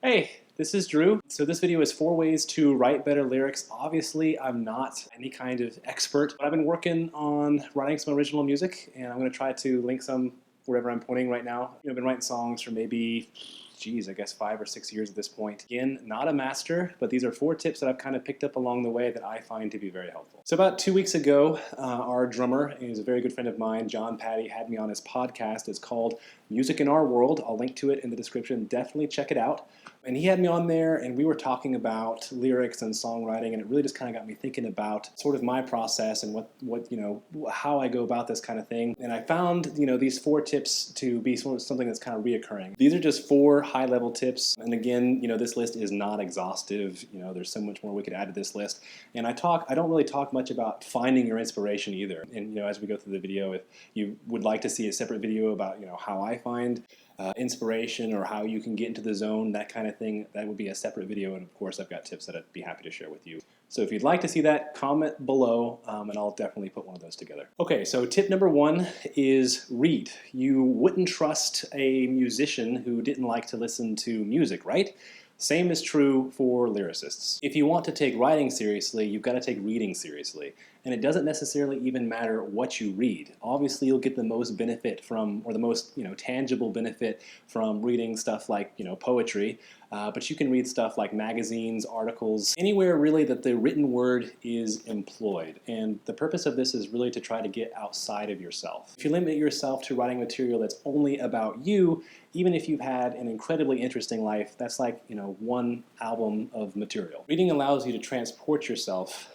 Hey, this is Drew. So this video is 4 ways to write better lyrics. Obviously, I'm not any kind of expert, but I've been working on writing some original music, and I'm going to try to link some wherever I'm pointing right now. I've been writing songs for maybe, I guess 5 or 6 years at this point. Again, not a master, but these are 4 tips that I've kind of picked up along the way that I find to be very helpful. So about 2 weeks ago, our drummer, who's a very good friend of mine, John Patty, had me on his podcast. It's called Music in Our World. I'll link to it in the description. Definitely check it out. And he had me on there, and we were talking about lyrics and songwriting, and it really just kind of got me thinking about sort of my process and how I go about this kind of thing. And I found, these 4 tips to be sort of something that's kind of reoccurring. These are just 4 high-level tips, and again, this list is not exhaustive. There's so much more we could add to this list. And I don't really talk much about finding your inspiration either. And as we go through the video, if you would like to see a separate video about how I find inspiration or how you can get into the zone, that kind of thing, that would be a separate video. And of course, I've got tips that I'd be happy to share with you. So if you'd like to see that, comment below, and I'll definitely put one of those together. Okay, so tip number 1 is read. You wouldn't trust a musician who didn't like to listen to music, right? Same is true for lyricists. If you want to take writing seriously, you've got to take reading seriously. And it doesn't necessarily even matter what you read. Obviously, you'll get the most benefit from, or the most tangible benefit from reading stuff like poetry. But you can read stuff like magazines, articles, anywhere really that the written word is employed. And the purpose of this is really to try to get outside of yourself. If you limit yourself to writing material that's only about you, even if you've had an incredibly interesting life, that's like one album of material. Reading allows you to transport yourself,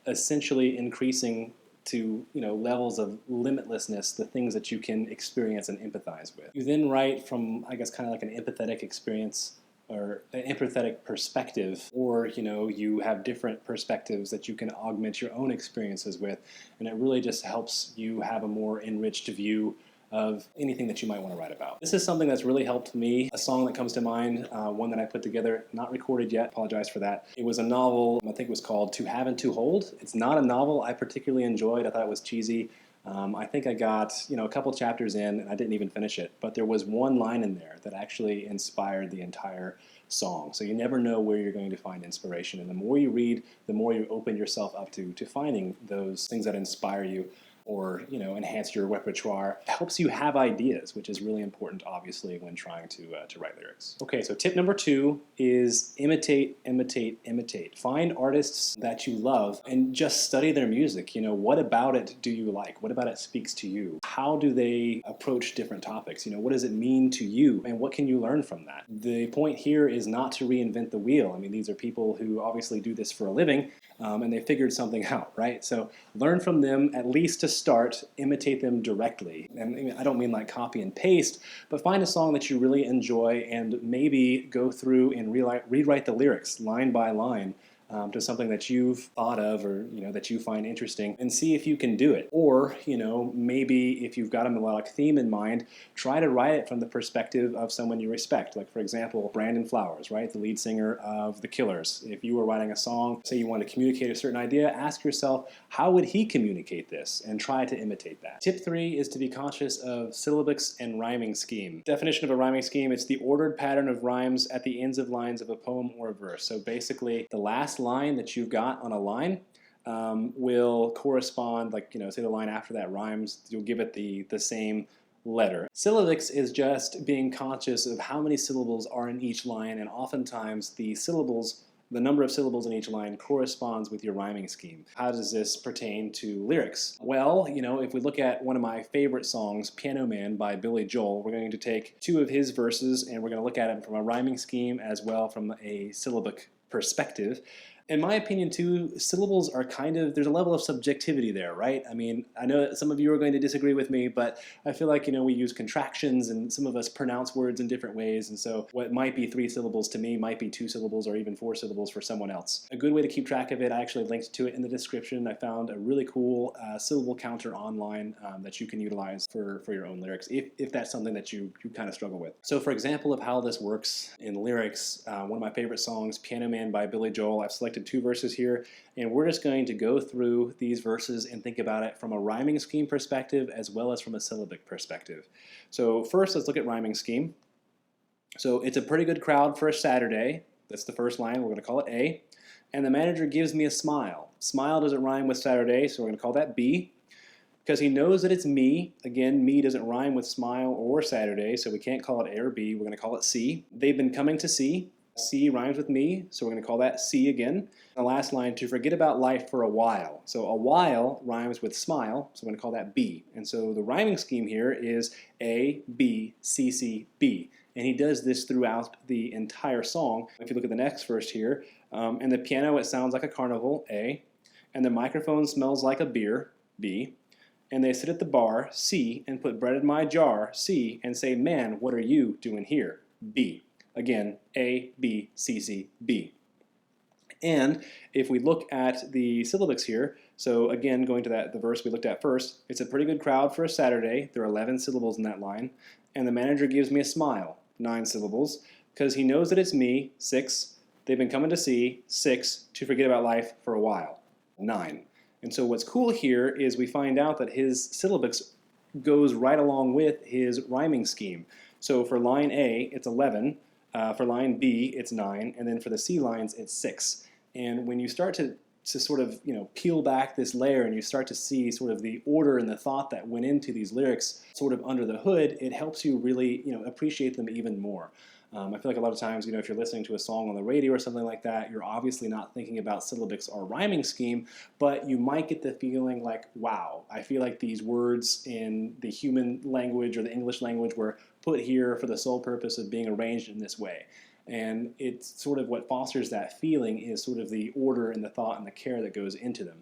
essentially increasing to levels of limitlessness, the things that you can experience and empathize with. You then write from, I guess, kind of like an empathetic experience or an empathetic perspective, or you have different perspectives that you can augment your own experiences with, and it really just helps you have a more enriched view of anything that you might want to write about. This is something that's really helped me. A song that comes to mind, one that I put together, not recorded yet, apologize for that. It was a novel, I think it was called To Have and To Hold. It's not a novel I particularly enjoyed. I thought it was cheesy. I think I got a couple chapters in and I didn't even finish it, but there was one line in there that actually inspired the entire song. So you never know where you're going to find inspiration, and the more you read, the more you open yourself up to finding those things that inspire you or enhance your repertoire. It helps you have ideas, which is really important, obviously, when trying to write lyrics. Okay, so tip number 2 is imitate, imitate, imitate. Find artists that you love and just study their music. What about it do you like? What about it speaks to you? How do they approach different topics? What does it mean to you? And what can you learn from that? The point here is not to reinvent the wheel. I mean, these are people who obviously do this for a living, and they figured something out, right? So learn from them, at least to start, imitate them directly. And I don't mean like copy and paste, but find a song that you really enjoy and maybe go through and rewrite the lyrics line by line to something that you've thought of or that you find interesting, and see if you can do it. Or maybe if you've got a melodic theme in mind, try to write it from the perspective of someone you respect. Like, for example, Brandon Flowers, right, the lead singer of The Killers. If you were writing a song, say you want to communicate a certain idea, ask yourself, how would he communicate this, and try to imitate that. Tip 3 is to be conscious of syllabics and rhyming scheme. Definition of a rhyming scheme: it's the ordered pattern of rhymes at the ends of lines of a poem or a verse. So basically, the last line that you've got on a line will correspond, like, say the line after that rhymes, you'll give it the same letter. Syllabics is just being conscious of how many syllables are in each line, and oftentimes the number of syllables in each line corresponds with your rhyming scheme. How does this pertain to lyrics? Well, if we look at one of my favorite songs, Piano Man by Billy Joel, we're going to take 2 of his verses and we're going to look at it from a rhyming scheme as well from a syllabic perspective. In my opinion, too, syllables are there's a level of subjectivity there, right? I mean, I know that some of you are going to disagree with me, but I feel like, we use contractions and some of us pronounce words in different ways, and so what might be 3 syllables to me might be 2 syllables or even 4 syllables for someone else. A good way to keep track of it, I actually linked to it in the description. I found a really cool syllable counter online that you can utilize for your own lyrics, if that's something that you kind of struggle with. So for example of how this works in lyrics, one of my favorite songs, Piano Man by Billy Joel, I've selected 2 verses here, and we're just going to go through these verses and think about it from a rhyming scheme perspective as well as from a syllabic perspective. So first, let's look at rhyming scheme. So it's a pretty good crowd for a Saturday. That's the first line. We're going to call it A. And the manager gives me a smile. Smile doesn't rhyme with Saturday, so we're going to call that B. Because he knows that it's me. Again, me doesn't rhyme with smile or Saturday, so we can't call it A or B. We're going to call it C. They've been coming to see. C rhymes with me, so we're going to call that C again. The last line, to forget about life for a while. So a while rhymes with smile, so we're going to call that B. And so the rhyming scheme here is A, B, C, C, B. And he does this throughout the entire song. If you look at the next verse here, and the piano, it sounds like a carnival, A. And the microphone smells like a beer, B. And they sit at the bar, C, and put bread in my jar, C, and say, man, what are you doing here, B. Again, A, B, C, C, B. And if we look at the syllabics here, so again, going to the verse we looked at first, it's a pretty good crowd for a Saturday. There are 11 syllables in that line. And the manager gives me a smile, 9 syllables, because he knows that it's me, 6. They've been coming to see, 6, to forget about life for a while, 9. And so what's cool here is we find out that his syllabics goes right along with his rhyming scheme. So for line A, it's 11. For line B, it's 9, and then for the C lines, it's 6. And when you start to sort of peel back this layer and you start to see sort of the order and the thought that went into these lyrics sort of under the hood, it helps you really appreciate them even more. I feel like a lot of times, if you're listening to a song on the radio or something like that, you're obviously not thinking about syllabics or rhyming scheme, but you might get the feeling like, wow, I feel like these words in the human language or the English language were put here for the sole purpose of being arranged in this way. And it's sort of what fosters that feeling is sort of the order and the thought and the care that goes into them.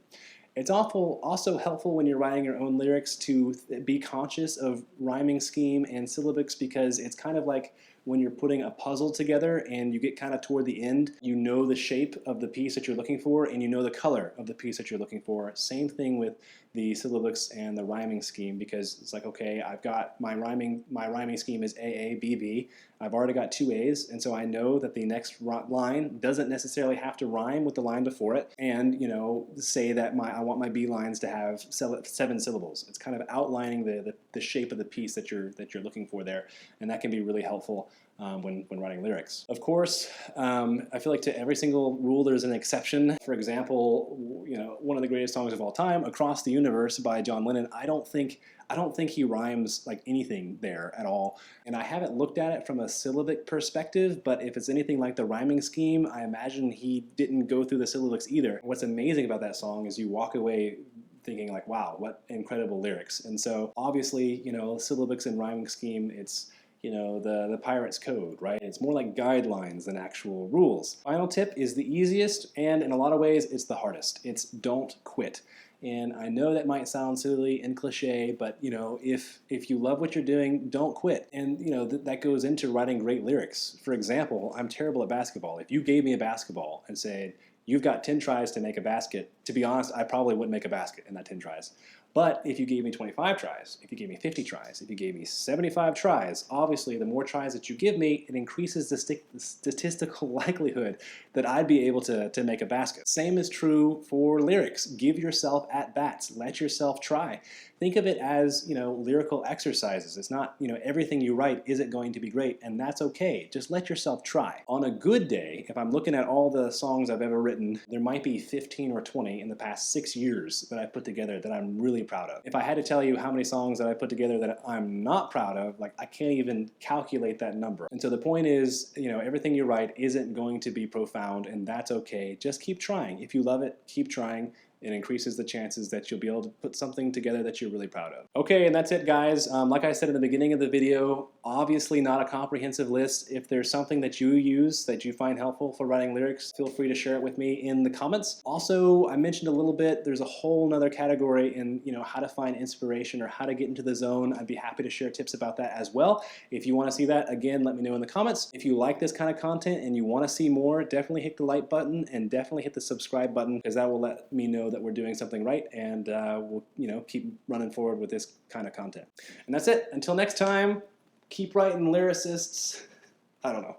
It's also helpful when you're writing your own lyrics to be conscious of rhyming scheme and syllabics, because it's kind of like when you're putting a puzzle together and you get kind of toward the end, you know the shape of the piece that you're looking for and you know the color of the piece that you're looking for. Same thing with the syllabics and the rhyming scheme, because it's like, okay, I've got my rhyming scheme is A, B, B. I've already got 2 A's, and so I know that the next line doesn't necessarily have to rhyme with the line before it, and say that I want my B lines to have 7 syllables. It's kind of outlining the shape of the piece that you're looking for there, and that can be really helpful when writing lyrics. Of course, I feel like to every single rule there's an exception. For example, one of the greatest songs of all time, "Across the Universe" by John Lennon, I don't think he rhymes like anything there at all. And I haven't looked at it from a syllabic perspective, but if it's anything like the rhyming scheme, I imagine he didn't go through the syllabics either. What's amazing about that song is you walk away thinking like, wow, what incredible lyrics. And so obviously, syllabics and rhyming scheme, it's the pirate's code, right? It's more like guidelines than actual rules. Final tip is the easiest, and in a lot of ways, it's the hardest. It's don't quit. And I know that might sound silly and cliche, but if you love what you're doing, don't quit. And that goes into writing great lyrics. For example, I'm terrible at basketball. If you gave me a basketball and said, you've got 10 tries to make a basket, to be honest, I probably wouldn't make a basket in that 10 tries. But if you gave me 25 tries, if you gave me 50 tries, if you gave me 75 tries, obviously the more tries that you give me, it increases the statistical likelihood that I'd be able to make a basket. Same is true for lyrics. Give yourself at-bats. Let yourself try. Think of it as, lyrical exercises. It's not, everything you write isn't going to be great, and that's okay. Just let yourself try. On a good day, if I'm looking at all the songs I've ever written, there might be 15 or 20 in the past 6 years that I put together that I'm really proud of. If I had to tell you how many songs that I put together that I'm not proud of, I can't even calculate that number. And so the point is, everything you write isn't going to be profound, and that's okay. Just keep trying. If you love it, keep trying. It increases the chances that you'll be able to put something together that you're really proud of. Okay, and that's it, guys. Like I said in the beginning of the video, obviously not a comprehensive list. If there's something that you use that you find helpful for writing lyrics, feel free to share it with me in the comments. Also, I mentioned a little bit, there's a whole nother category in how to find inspiration or how to get into the zone. I'd be happy to share tips about that as well. If you want to see that, again, let me know in the comments. If you like this kind of content and you want to see more, definitely hit the like button and definitely hit the subscribe button, because that will let me know that we're doing something right, and we'll keep running forward with this kind of content. And that's it. Until next time, keep writing, lyricists. I don't know.